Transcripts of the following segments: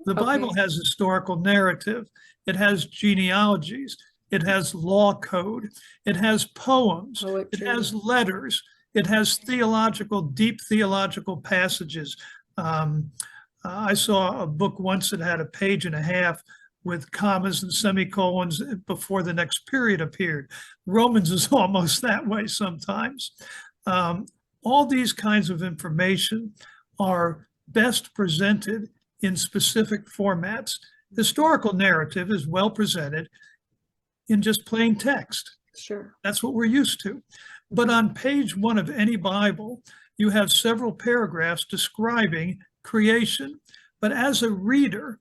The Bible has historical narrative. It has genealogies. It has law code. It has poems. Poetry. It has letters. It has deep theological passages. I saw a book once that had a page and a half with commas and semicolons before the next period appeared. Romans is almost that way sometimes. All these kinds of information are best presented in specific formats. Historical narrative is well presented in just plain text. Sure. That's what we're used to. But on page 1 of any Bible, you have several paragraphs describing creation. But as a reader,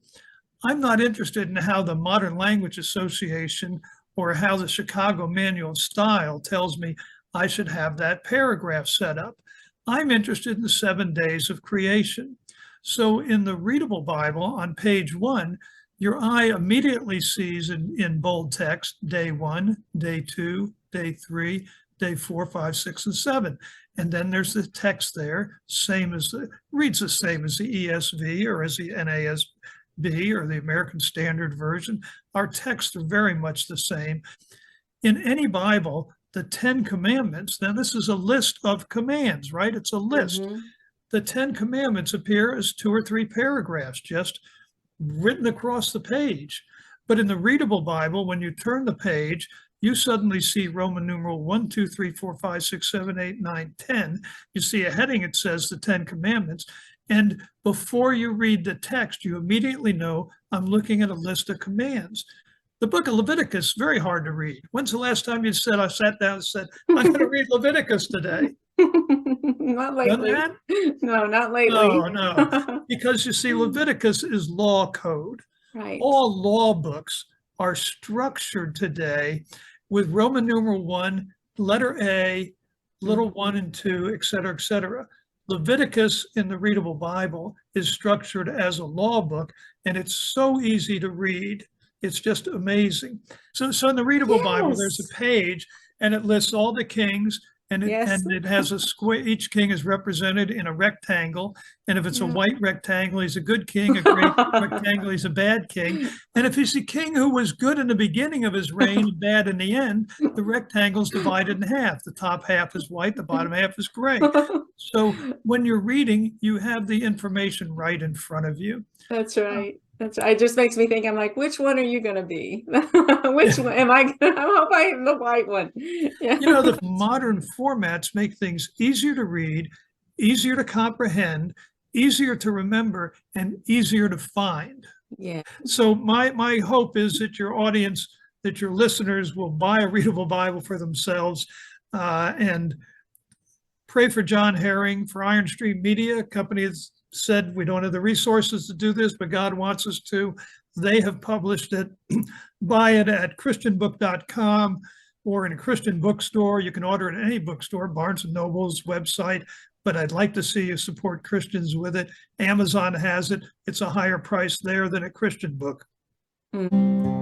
I'm not interested in how the Modern Language Association or how the Chicago Manual of Style tells me I should have that paragraph set up. I'm interested in the 7 days of creation. So in the Readable Bible on page 1, your eye immediately sees in bold text, day 1, day 2, day 3, day 4, 5, 6, and 7. And then there's the text there, reads the same as the ESV or as the NASB or the American Standard Version. Our texts are very much the same. In any Bible, the 10 Commandments, now this is a list of commands, right? It's a list. Mm-hmm. The 10 Commandments appear as 2 or 3 paragraphs, just written across the page. But in the Readable Bible, when you turn the page, you suddenly see Roman numeral 1, 2, 3, 4, 5, 6, 7, 8, 9, 10. You see a heading, it says the 10 Commandments. And before you read the text, you immediately know I'm looking at a list of commands. The book of Leviticus, very hard to read. When's the last time you said, I sat down and said, I'm going to read Leviticus today? Not lately. No, not lately. No. Because you see, Leviticus is law code. Right. All law books are structured today with Roman numeral 1, letter A, little 1 and 2, et cetera, et cetera. Leviticus in the Readable Bible is structured as a law book, and it's so easy to read. It's just amazing. So in the Readable Bible, there's a page, and it lists all the kings, and it has a square. Each king is represented in a rectangle, and if it's a white rectangle, he's a good king. A gray rectangle, he's a bad king. And if he's a king who was good in the beginning of his reign and bad in the end, the rectangle's divided in half. The top half is white, the bottom half is gray. So when you're reading, you have the information right in front of you. That's right. It just makes me think, I'm like, which one are you going to be? Which one am I? I hope I am the white one. Yeah. You know, the modern formats make things easier to read, easier to comprehend, easier to remember, and easier to find. Yeah. So my hope is that your audience, that your listeners will buy a Readable Bible for themselves and pray for John Herring, for Iron Stream Media, a company that's said we don't have the resources to do this, but God wants us to. They have published it. Buy it at christianbook.com or in a Christian bookstore. You can order it at any bookstore, Barnes & Noble's website, but I'd like to see you support Christians with it. Amazon has it. It's a higher price there than a Christian book. Mm-hmm.